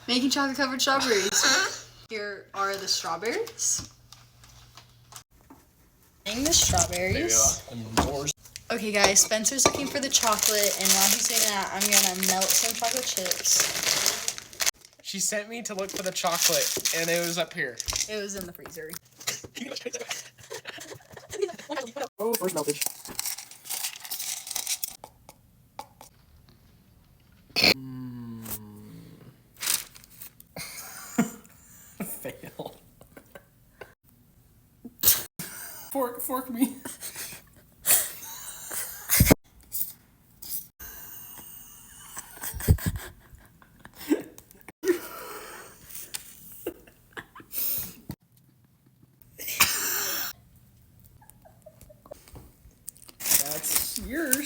Making chocolate covered strawberries. Here are the strawberries. Adding the strawberries. Okay guys, Spencer's looking for the chocolate, and while he's doing that, I'm gonna melt some chocolate chips. She sent me to look for the chocolate, and it was up here. It was in the freezer. Oh, first meltage. Fail. Fork me. That's yours.